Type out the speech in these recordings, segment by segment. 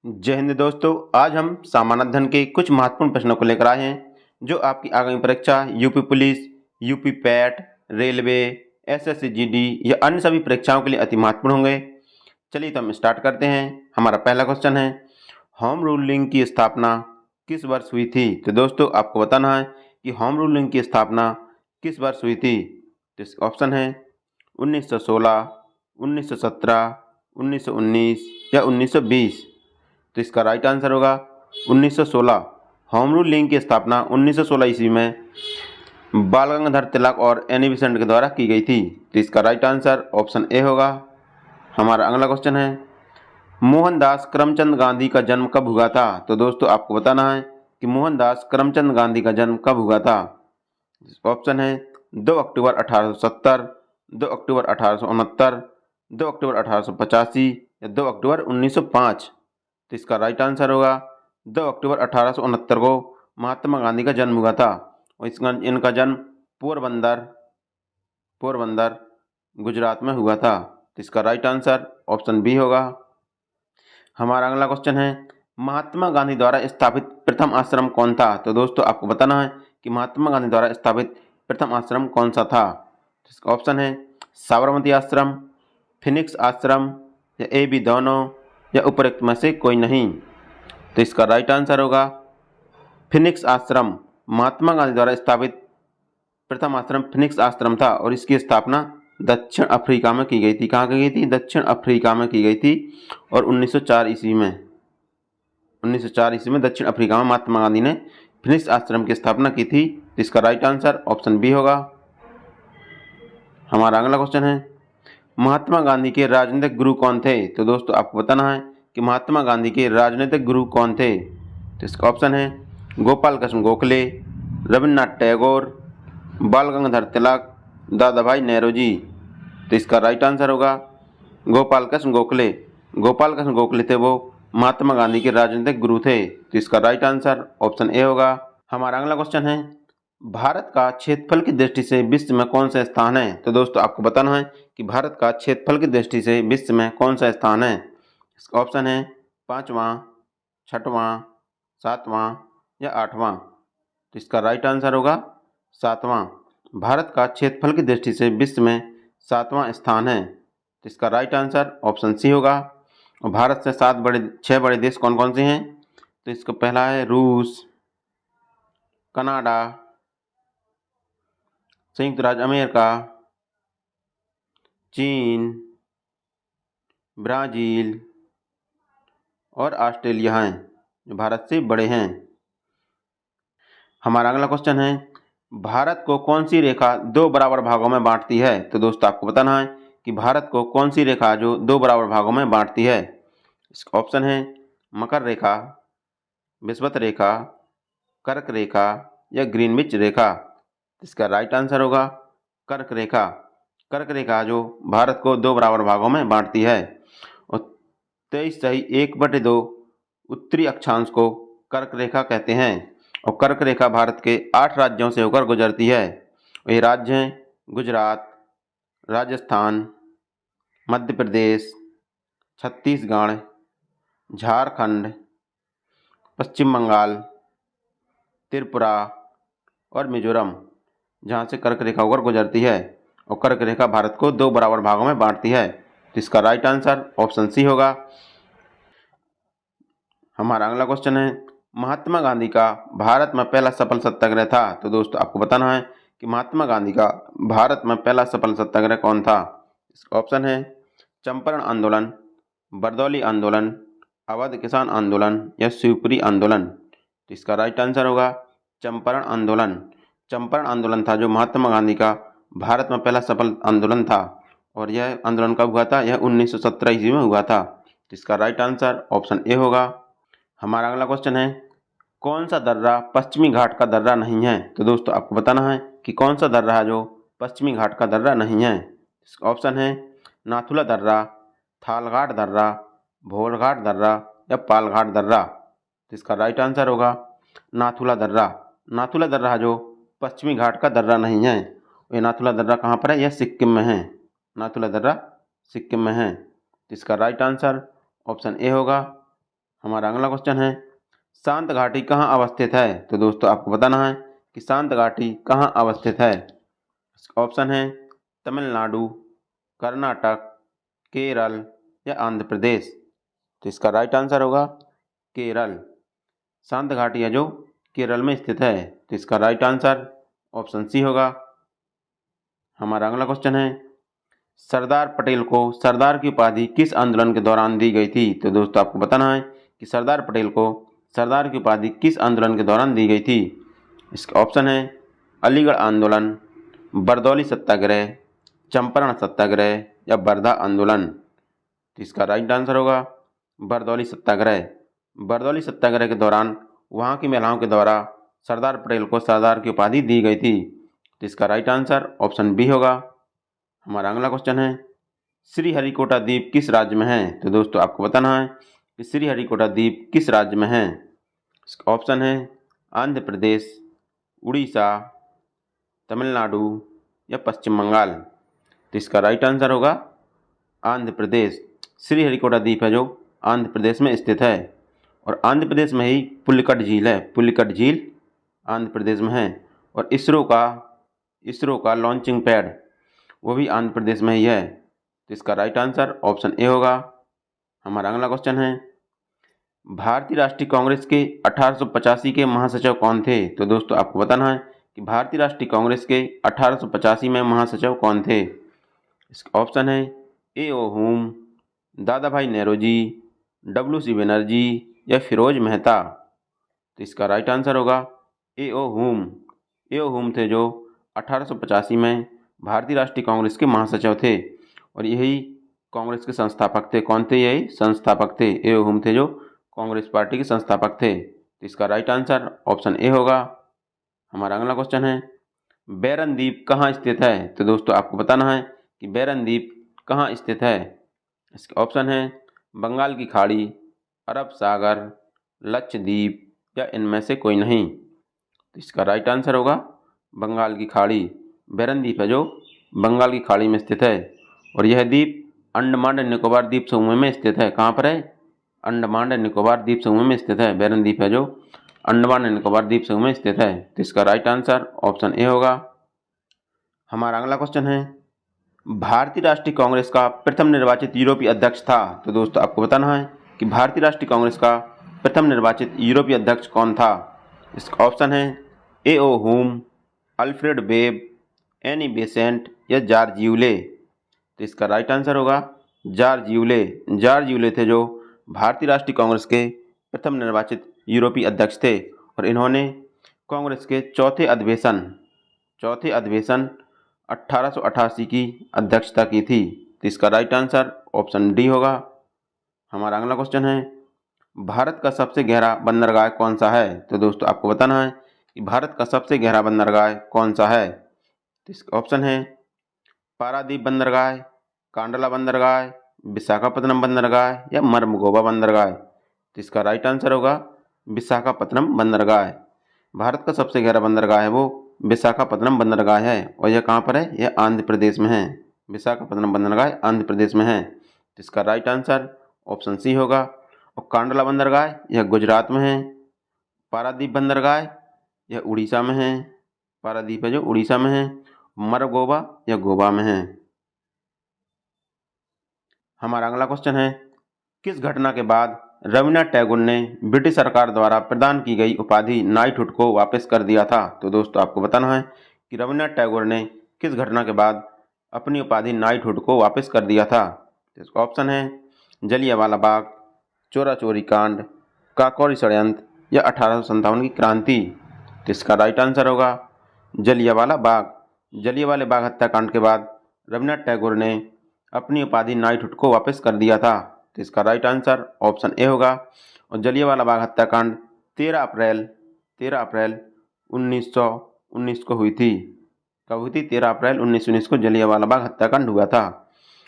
जय हिंद दोस्तों। आज हम सामान्य अध्ययन के कुछ महत्वपूर्ण प्रश्नों को लेकर आए हैं जो आपकी आगामी परीक्षा UP police, UP PAT, railway, SSC GD या अन्य सभी परीक्षाओं के लिए अति महत्वपूर्ण होंगे। चलिए तो हम स्टार्ट करते हैं। हमारा पहला क्वेश्चन है, होम रूलिंग की स्थापना किस वर्ष हुई थी? तो दोस्तों आपको बताना है कि होम रूलिंग की स्थापना किस वर्ष हुई थी। तो इसका ऑप्शन है 1916, 1917, 1919 या 1920। तो इसका राइट आंसर होगा 1916। होम रूल लीग की स्थापना 1916 ईस्वी में बाल गंगाधर तिलक और एनी बेसेंट के द्वारा की गई थी। तो इसका राइट आंसर ऑप्शन ए होगा। हमारा अगला क्वेश्चन है, मोहनदास करमचंद गांधी का जन्म कब हुआ था? तो दोस्तों आपको बताना है कि मोहनदास करमचंद गांधी का जन्म कब हुआ था। ऑप्शन है 2 अक्टूबर 1870, 2 अक्टूबर 1869, 2 अक्टूबर 1885 या 2 अक्टूबर 1905। तो इसका राइट आंसर होगा 2 अक्टूबर 1869 को महात्मा गांधी का जन्म हुआ था और इनका जन्म पोरबंदर गुजरात में हुआ था। तो इसका राइट आंसर ऑप्शन बी होगा। हमारा अगला क्वेश्चन है, महात्मा गांधी द्वारा स्थापित प्रथम आश्रम कौन था? तो दोस्तों आपको बताना है कि महात्मा गांधी द्वारा स्थापित प्रथम आश्रम कौन सा था। इसका ऑप्शन है साबरमती आश्रम, फिनिक्स आश्रम या ए बी दोनों या उपरोक्त में से कोई नहीं। तो इसका राइट आंसर होगा फिनिक्स आश्रम। महात्मा गांधी द्वारा स्थापित प्रथम आश्रम फिनिक्स आश्रम था और इसकी स्थापना दक्षिण अफ्रीका में की गई थी। कहाँ की गई थी? दक्षिण अफ्रीका में की गई थी और 1904 ईस्वी में दक्षिण अफ्रीका में महात्मा गांधी ने फिनिक्स आश्रम की स्थापना की थी। तो इसका राइट आंसर ऑप्शन बी होगा। हमारा अगला क्वेश्चन है, महात्मा गांधी के राजनीतिक गुरु कौन थे? तो दोस्तों आपको बताना है कि महात्मा गांधी के राजनीतिक गुरु कौन थे। तो इसका ऑप्शन है गोपाल कृष्ण गोखले, रविन्द्रनाथ टैगोर, बाल गंगाधर तिलक, दादा भाई नेहरू जी। तो इसका राइट आंसर होगा गोपाल कृष्ण गोखले। गोपाल कृष्ण गोखले थे वो महात्मा गांधी के राजनीतिक गुरु थे। तो इसका राइट आंसर ऑप्शन ए होगा। हमारा अगला क्वेश्चन है, भारत का क्षेत्रफल की दृष्टि से विश्व में कौन सा स्थान है? तो दोस्तों आपको बताना है कि भारत का क्षेत्रफल की दृष्टि से विश्व में कौन सा स्थान है। इसका ऑप्शन है 5वां, 6वां, 7वां या 8वां। तो इसका राइट आंसर होगा 7वां। भारत का क्षेत्रफल की दृष्टि से विश्व में 7वां स्थान है। तो इसका राइट आंसर ऑप्शन सी होगा। और भारत से 6 बड़े देश कौन कौन से हैं? तो इसका पहला है रूस, कनाडा, संयुक्त राज्य अमेरिका, चीन, ब्राज़ील और ऑस्ट्रेलिया हैं जो भारत से बड़े हैं। हमारा अगला क्वेश्चन है, भारत को कौन सी रेखा 2 बराबर भागों में बांटती है? तो दोस्तों आपको बताना है कि भारत को कौन सी रेखा जो 2 बराबर भागों में बांटती है। इसका ऑप्शन है मकर रेखा, विषुवत रेखा, कर्क रेखा या ग्रीनविच रेखा। इसका राइट आंसर होगा कर्क रेखा। कर्क रेखा जो भारत को 2 बराबर भागों में बांटती है और 23.1/2 उत्तरी अक्षांश को कर्क रेखा कहते हैं। और कर्क रेखा भारत के 8 राज्यों से होकर गुजरती है। ये राज्य हैं गुजरात, राजस्थान, मध्य प्रदेश, छत्तीसगढ़, झारखंड, पश्चिम बंगाल, त्रिपुरा और मिजोरम, जहाँ से कर्क रेखा होकर गुजरती है और कर्क रेखा भारत को 2 बराबर भागों में बांटती है। तो इसका राइट आंसर ऑप्शन सी होगा। हमारा अगला क्वेश्चन है, महात्मा गांधी का भारत में पहला सफल सत्याग्रह था। तो दोस्तों आपको बताना है कि महात्मा गांधी का भारत में पहला सफल सत्याग्रह कौन था। इसका ऑप्शन है चंपारण आंदोलन, बरदौली आंदोलन, अवध किसान आंदोलन या शिवपुरी आंदोलन। तो इसका राइट आंसर होगा चंपारण आंदोलन। चंपारण आंदोलन था जो महात्मा गांधी का भारत में पहला सफल आंदोलन था और यह आंदोलन कब हुआ था? यह 1917 ईस्वी में हुआ था। तो इसका राइट आंसर ऑप्शन ए होगा। हमारा अगला क्वेश्चन है, कौन सा दर्रा पश्चिमी घाट का दर्रा नहीं है? तो दोस्तों आपको बताना है कि कौन सा दर्रा है जो पश्चिमी घाट का दर्रा नहीं है। इसका ऑप्शन है नाथुला दर्रा, थालघाट दर्रा, भोरघाट दर्रा या पालघाट दर्रा। तो इसका राइट आंसर होगा नाथुला दर्रा। नाथुला दर्रा जो पश्चिमी घाट का दर्रा नहीं है। ये नाथुला दर्रा कहाँ पर है? यह सिक्किम में है। नाथुला दर्रा सिक्किम में है। तो इसका राइट आंसर ऑप्शन ए होगा। हमारा अगला क्वेश्चन है शांत घाटी कहाँ अवस्थित है। तो दोस्तों आपको बताना है कि शांत घाटी कहाँ अवस्थित है। ऑप्शन है तमिलनाडु, कर्नाटक, केरल या आंध्र प्रदेश। तो इसका राइट आंसर होगा केरल। शांत घाटी है जो केरल में स्थित है। तो इसका राइट आंसर ऑप्शन सी होगा। हमारा अगला क्वेश्चन है सरदार पटेल को सरदार की उपाधि किस आंदोलन के दौरान दी गई थी। तो दोस्तों आपको बताना है कि सरदार पटेल को सरदार की उपाधि किस आंदोलन के दौरान दी गई थी। इसका ऑप्शन है अलीगढ़ आंदोलन, बरदौली सत्याग्रह, चंपारण सत्याग्रह या वर्धा आंदोलन। तो इसका राइट आंसर होगा बरदौली सत्याग्रह। बरदौली सत्याग्रह के दौरान वहाँ की महिलाओं के द्वारा सरदार पटेल को सरदार की उपाधि दी गई थी। तो इसका राइट आंसर ऑप्शन बी होगा। हमारा अगला क्वेश्चन है श्रीहरिकोटा द्वीप किस राज्य में है। तो दोस्तों आपको बताना है कि श्रीहरिकोटा द्वीप किस राज्य में है। इसका ऑप्शन है आंध्र प्रदेश, उड़ीसा, तमिलनाडु या पश्चिम बंगाल। तो इसका राइट आंसर होगा आंध्र प्रदेश। श्रीहरिकोटा द्वीप है जो आंध्र प्रदेश में स्थित है और आंध्र प्रदेश में ही पुलिकट झील है। पुलिकट झील आंध्र प्रदेश में है और इसरो का लॉन्चिंग पैड वो भी आंध्र प्रदेश में ही है। तो इसका राइट आंसर ऑप्शन ए होगा। हमारा अगला क्वेश्चन है भारतीय राष्ट्रीय कांग्रेस के 1885 के महासचिव कौन थे। तो दोस्तों आपको बताना है कि भारतीय राष्ट्रीय कांग्रेस के 1885 में महासचिव कौन थे। इसका ऑप्शन है ए ओ हुम, दादा भाई नेहरूजी, WC बनर्जी या फिरोज मेहता। तो इसका राइट आंसर होगा ए ओ हुम। ए ओ हुम थे जो 1885 में भारतीय राष्ट्रीय कांग्रेस के महासचिव थे और यही कांग्रेस के संस्थापक थे। कौन थे? यही संस्थापक थे। ए ओ हुम थे जो कांग्रेस पार्टी के संस्थापक थे। तो इसका राइट आंसर ऑप्शन ए होगा। हमारा अगला क्वेश्चन है बैरन द्वीप कहाँ स्थित है। तो दोस्तों आपको बताना है कि बैरन द्वीप कहाँ स्थित है। इसके ऑप्शन है बंगाल की खाड़ी, अरब सागर, लक्षद्वीप या इनमें से कोई नहीं। तो इसका राइट आंसर होगा बंगाल की खाड़ी। बैरन द्वीप है जो बंगाल की खाड़ी में स्थित है और यह द्वीप अंडमान एंड निकोबार द्वीप समूह में स्थित है। कहाँ पर है? अंडमान एंड निकोबार द्वीप समूह में स्थित है। बैरन द्वीप है जो अंडमान एंड निकोबार द्वीप समूह में स्थित है। तो इसका राइट आंसर ऑप्शन ए होगा। हमारा अगला क्वेश्चन है भारतीय राष्ट्रीय कांग्रेस का प्रथम निर्वाचित यूरोपीय अध्यक्ष था। तो दोस्तों आपको बताना है कि भारतीय राष्ट्रीय कांग्रेस का प्रथम निर्वाचित यूरोपीय अध्यक्ष कौन था। इसका ऑप्शन है ए ओ हुम, अल्फ्रेड वेब, एनी बेसेंट या जॉर्ज यूले। तो इसका राइट आंसर होगा जॉर्ज यूले। जॉर्ज यूले थे जो भारतीय राष्ट्रीय कांग्रेस के प्रथम निर्वाचित यूरोपीय अध्यक्ष थे और इन्होंने कांग्रेस के चौथे अधिवेशन 1888 की अध्यक्षता की थी। तो इसका राइट आंसर ऑप्शन डी होगा। हमारा अगला क्वेश्चन है भारत का सबसे गहरा बंदरगाह कौन सा है। तो दोस्तों आपको बताना है कि भारत का सबसे गहरा बंदरगाह कौन सा है। तो इसका ऑप्शन है पारादीप बंदरगाह, कांडला बंदरगाह, विशाखापत्तनम बंदरगाह या मर्मगोवा बंदरगाह। तो इसका राइट आंसर होगा विशाखापत्तनम बंदरगाह। भारत का सबसे गहरा बंदरगाह है वो विशाखापत्तनम बंदरगाह है और यह कहाँ पर है? यह आंध्र प्रदेश में है। विशाखापत्तनम बंदरगाह आंध्र प्रदेश में है। तो इसका राइट आंसर ऑप्शन सी होगा। और कांडला बंदरगाह यह गुजरात में है। पारादीप बंदरगाह यह उड़ीसा में है। पारादीप है जो उड़ीसा में है। मरगोवा यह गोवा में है। हमारा अगला क्वेश्चन है किस घटना के बाद रविन्द्रनाथ टैगोर ने ब्रिटिश सरकार द्वारा प्रदान की गई उपाधि नाइटहुड को वापस कर दिया था। तो दोस्तों आपको बताना है कि रविन्द्रनाथ टैगोर ने किस घटना के बाद अपनी उपाधि नाइटहुड को वापस कर दिया था। इसका ऑप्शन है जलियांवाला बाग, चोरा चोरी कांड, काकोरी षड्यंत्र या 1857 की क्रांति। तो इसका राइट आंसर होगा जलियांवाला बाग। जलियांवाला बाग हत्याकांड के बाद रविन्द्रनाथ टैगोर ने अपनी उपाधि नाइटहुड को वापस कर दिया था। तो इसका राइट आंसर ऑप्शन ए होगा। और जलियांवाला बाग हत्याकांड 13 अप्रैल 1919 को हुई थी। कब हुई थी? 13 अप्रैल 1919 को जलियांवाला बाग हत्याकांड हुआ था।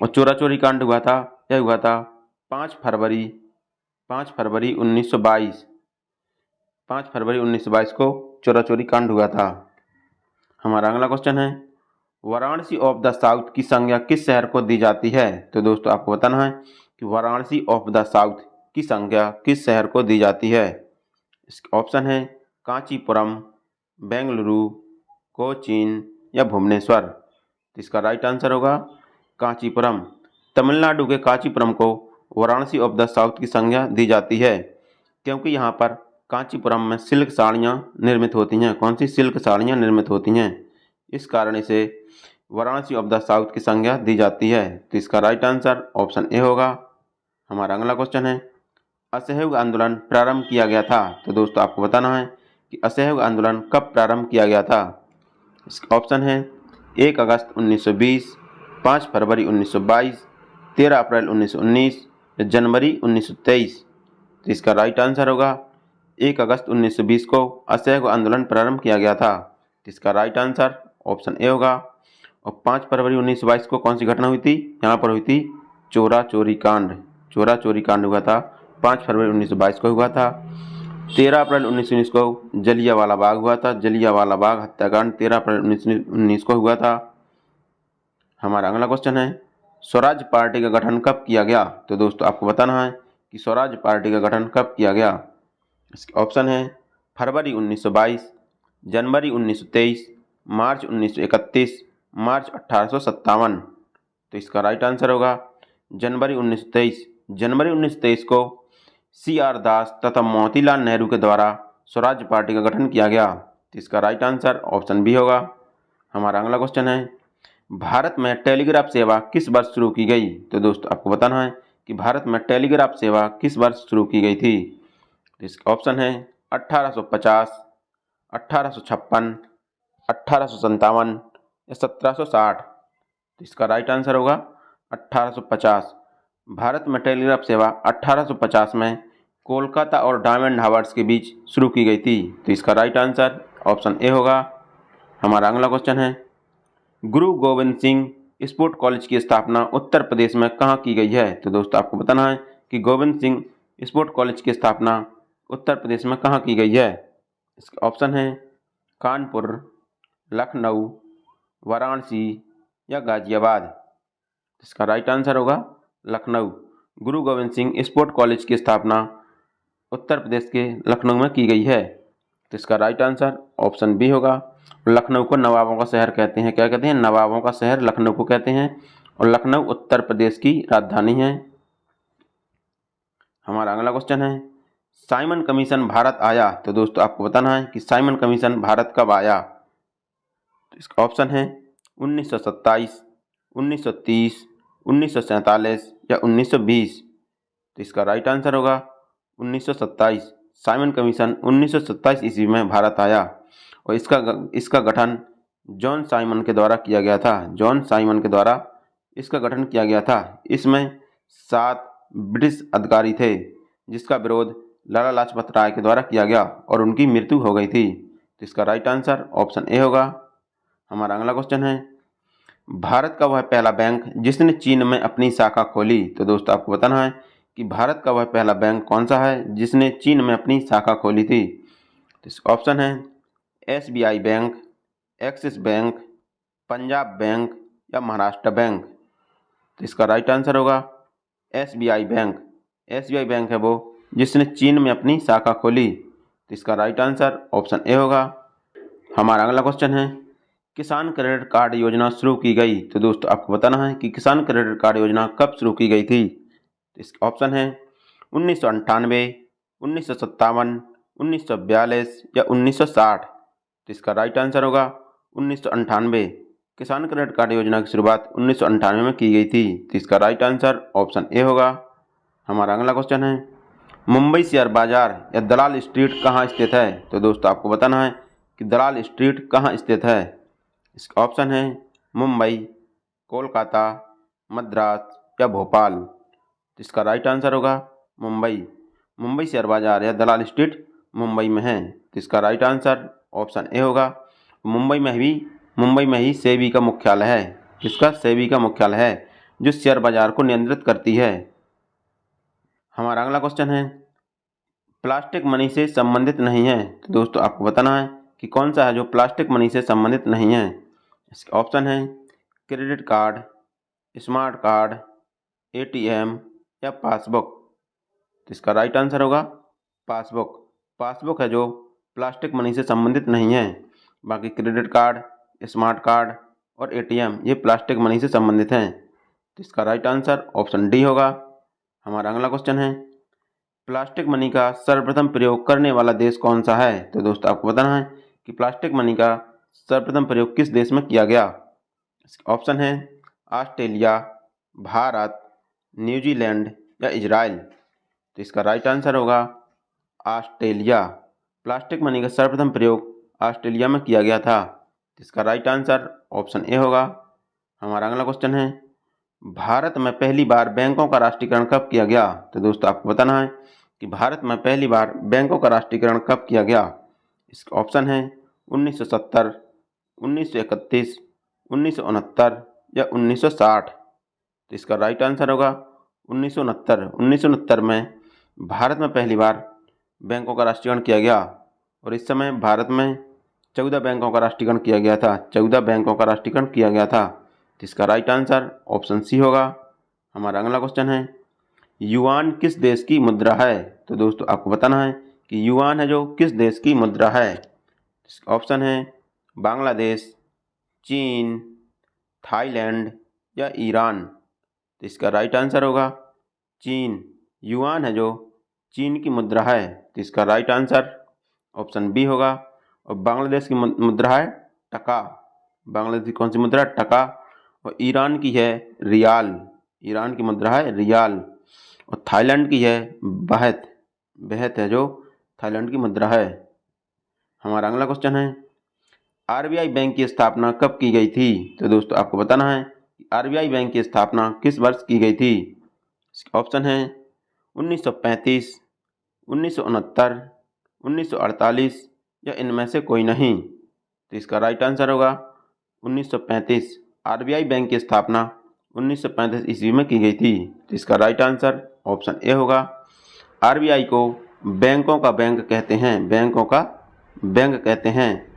और चोरा चोरी कांड हुआ था, यह हुआ था 5 फरवरी 1922। 5 फरवरी 1922 को चोरा चोरी कांड हुआ था। हमारा अगला क्वेश्चन है वाराणसी ऑफ द साउथ की संज्ञा किस शहर को दी जाती है। तो दोस्तों आपको बताना है कि वाराणसी ऑफ द साउथ की संज्ञा किस शहर को दी जाती है? इसके ऑप्शन है कांचीपुरम, बेंगलुरु, कोचीन या भुवनेश्वर। तो इसका राइट आंसर होगा कांचीपुरम। तमिलनाडु के कांचीपुरम को वाराणसी ऑफ द साउथ की संज्ञा दी जाती है क्योंकि यहाँ पर कांचीपुरम में सिल्क साड़ियाँ निर्मित होती हैं। कौन सी? सिल्क साड़ियाँ निर्मित होती हैं। इस कारण इसे वाराणसी ऑफ द साउथ की संज्ञा दी जाती है। तो इसका राइट आंसर ऑप्शन ए होगा। हमारा अगला क्वेश्चन है असहयोग आंदोलन प्रारंभ किया गया था। तो दोस्तों आपको बताना है कि असहयोग आंदोलन कब प्रारंभ किया गया था। इसका ऑप्शन है 1 अगस्त 1920, 5 फरवरी 1922, 13 अप्रैल 1919 या जनवरी 1923। तो इसका राइट आंसर होगा 1 अगस्त 1920 को असहयोग आंदोलन प्रारंभ किया गया था। तो इसका राइट आंसर ऑप्शन ए होगा। और 5 फरवरी 1922 को कौन सी घटना हुई थी? यहाँ पर हुई थी चोरा चोरी कांड। चोरा चोरी कांड हुआ था 5 फरवरी 1922 को हुआ था। 13 अप्रैल 1919 को जलियांवाला बाग हुआ था। जलियांवाला बाग हत्याकांड 13 अप्रैल 1919 को हुआ था। हमारा अगला क्वेश्चन है स्वराज पार्टी का गठन कब किया गया। तो दोस्तों आपको बताना है कि स्वराज पार्टी का गठन कब किया गया। इसके ऑप्शन है फरवरी 1922, जनवरी 1923, मार्च 1931, मार्च 1857। तो इसका राइट आंसर होगा जनवरी 1923। जनवरी 1923 को CR दास तथा मोतीलाल नेहरू के द्वारा स्वराज पार्टी का गठन किया गया। तो इसका राइट आंसर ऑप्शन बी होगा। हमारा अगला क्वेश्चन है भारत में टेलीग्राफ सेवा किस वर्ष शुरू की गई। तो दोस्तों आपको बताना है कि भारत में टेलीग्राफ सेवा किस वर्ष शुरू की गई थी। तो इसका ऑप्शन है 1850, 1856, 1857 या 1760। तो इसका राइट आंसर होगा 1850। भारत में टेलीग्राफ सेवा 1850 में कोलकाता और डायमंड हार्बर्स के बीच शुरू की गई थी। तो इसका राइट आंसर ऑप्शन ए होगा। हमारा अगला क्वेश्चन है गुरु गोविंद सिंह स्पोर्ट कॉलेज की स्थापना उत्तर प्रदेश में कहाँ की गई है। तो दोस्तों आपको बताना है कि गोविंद सिंह स्पोर्ट कॉलेज की स्थापना उत्तर प्रदेश में कहाँ की गई है। इसका ऑप्शन है कानपुर, लखनऊ, वाराणसी या गाजियाबाद। इसका राइट आंसर होगा लखनऊ। गुरु गोविंद सिंह स्पोर्ट कॉलेज की स्थापना उत्तर प्रदेश के लखनऊ में की गई है। तो इसका राइट आंसर ऑप्शन बी होगा। लखनऊ को नवाबों का शहर कहते हैं। क्या कहते हैं? नवाबों का शहर लखनऊ को कहते हैं और लखनऊ उत्तर प्रदेश की राजधानी है। हमारा अगला क्वेश्चन है साइमन कमीशन भारत आया। तो दोस्तों आपको बताना है कि साइमन कमीशन भारत कब आया। तो इसका ऑप्शन है 1927, 1930, 1947 या 1920। तो इसका राइट आंसर होगा 1927। साइमन कमीशन 1927 ईस्वी में भारत आया और इसका गठन जॉन साइमन के द्वारा किया गया था। जॉन साइमन के द्वारा इसका गठन किया गया था। इसमें 7 ब्रिटिश अधिकारी थे जिसका विरोध लाला लाजपत राय के द्वारा किया गया और उनकी मृत्यु हो गई थी। तो इसका राइट आंसर ऑप्शन ए होगा। हमारा अगला क्वेश्चन है भारत का वह पहला बैंक जिसने चीन में अपनी शाखा खोली। तो दोस्तों आपको बताना है कि भारत का वह पहला बैंक कौन सा है जिसने चीन में अपनी शाखा खोली थी। तो इसका ऑप्शन है SBI bank, axis bank, Punjab bank या महाराष्ट्र बैंक। तो इसका राइट आंसर होगा SBI बैंक। SBI बैंक है वो जिसने चीन में अपनी शाखा खोली। तो इसका राइट आंसर ऑप्शन ए होगा। हमारा अगला क्वेश्चन है किसान क्रेडिट कार्ड योजना शुरू की गई। तो दोस्तों आपको बताना है कि किसान क्रेडिट कार्ड योजना कब शुरू की गई थी। तो इसका ऑप्शन है 1998, 1957, 1942 या 1960। तो इसका राइट आंसर होगा 1998। किसान क्रेडिट कार्ड योजना की शुरुआत 1998 में की गई थी। तो इसका राइट आंसर ऑप्शन ए होगा। हमारा अगला क्वेश्चन है मुंबई शेयर बाजार या दलाल स्ट्रीट कहाँ स्थित है। तो दोस्तों आपको बताना है कि दलाल स्ट्रीट कहाँ स्थित है। इसका ऑप्शन है मुंबई, कोलकाता, मद्रास या भोपाल। तो इसका राइट आंसर होगा मुंबई। मुंबई शेयर बाजार या दलाल स्ट्रीट मुंबई में है। तो इसका राइट आंसर ऑप्शन ए होगा। मुंबई में ही सेबी का मुख्यालय है। किसका? सेबी का मुख्यालय है जो शेयर बाजार को नियंत्रित करती है। हमारा अगला क्वेश्चन है प्लास्टिक मनी से संबंधित नहीं है। तो दोस्तों आपको बताना है कि कौन सा है जो प्लास्टिक मनी से संबंधित नहीं है। इसके ऑप्शन है credit card, smart card, ATM या पासबुक। तो इसका राइट आंसर होगा पासबुक। पासबुक है जो प्लास्टिक मनी से संबंधित नहीं है। बाकी क्रेडिट कार्ड, स्मार्ट कार्ड और एटीएम ये प्लास्टिक मनी से संबंधित हैं। तो इसका राइट आंसर ऑप्शन डी होगा। हमारा अगला क्वेश्चन है, प्लास्टिक मनी का सर्वप्रथम प्रयोग करने वाला देश कौन सा है? तो दोस्तों आपको बताना है कि प्लास्टिक मनी का सर्वप्रथम प्रयोग किस देश में किया गया। ऑप्शन है ऑस्ट्रेलिया, भारत, न्यूजीलैंड या इजराइल। तो इसका राइट आंसर होगा ऑस्ट्रेलिया। प्लास्टिक मनी का सर्वप्रथम प्रयोग ऑस्ट्रेलिया में किया गया था। तो इसका राइट आंसर ऑप्शन ए होगा। हमारा अगला क्वेश्चन है, भारत में पहली बार बैंकों का राष्ट्रीयकरण कब किया गया? तो दोस्तों आपको बताना है कि भारत में पहली बार बैंकों का राष्ट्रीयकरण कब किया गया। इसका ऑप्शन है 1970, 1931, 1969 या 1960। तो इसका राइट आंसर होगा 1969। 1969 में भारत में पहली बार बैंकों का राष्ट्रीयकरण किया गया और इस समय भारत में 14 बैंकों का राष्ट्रीयकरण किया गया था। 14 बैंकों का राष्ट्रीयकरण किया गया था। तो इसका राइट आंसर ऑप्शन सी होगा। हमारा अगला क्वेश्चन है, युआन किस देश की मुद्रा है? तो दोस्तों आपको बताना है कि युआन है जो किस देश की मुद्रा है। ऑप्शन है बांग्लादेश, चीन, थाईलैंड या ईरान। तो इसका राइट आंसर होगा चीन। युआन है जो चीन की मुद्रा है। तो इसका राइट आंसर ऑप्शन बी होगा। और बांग्लादेश की मुद्रा है टका। बांग्लादेश की कौन सी मुद्रा? टका। और ईरान की है रियाल। ईरान की मुद्रा है रियाल। और थाईलैंड की है बहत। बहत है जो थाईलैंड की मुद्रा है। हमारा अगला क्वेश्चन है, आरबीआई बैंक की स्थापना कब की गई थी? तो दोस्तों आपको बताना है कि आरबीआई बैंक की स्थापना किस वर्ष की गई थी। ऑप्शन है 1935, 1969, 1948 या इनमें से कोई नहीं। तो इसका राइट आंसर होगा 1935। आरबीआई बैंक की स्थापना 1935 ईस्वी में की गई थी। तो इसका राइट आंसर ऑप्शन ए होगा। आरबीआई को बैंकों का बैंक कहते हैं। बैंकों का बैंक कहते हैं।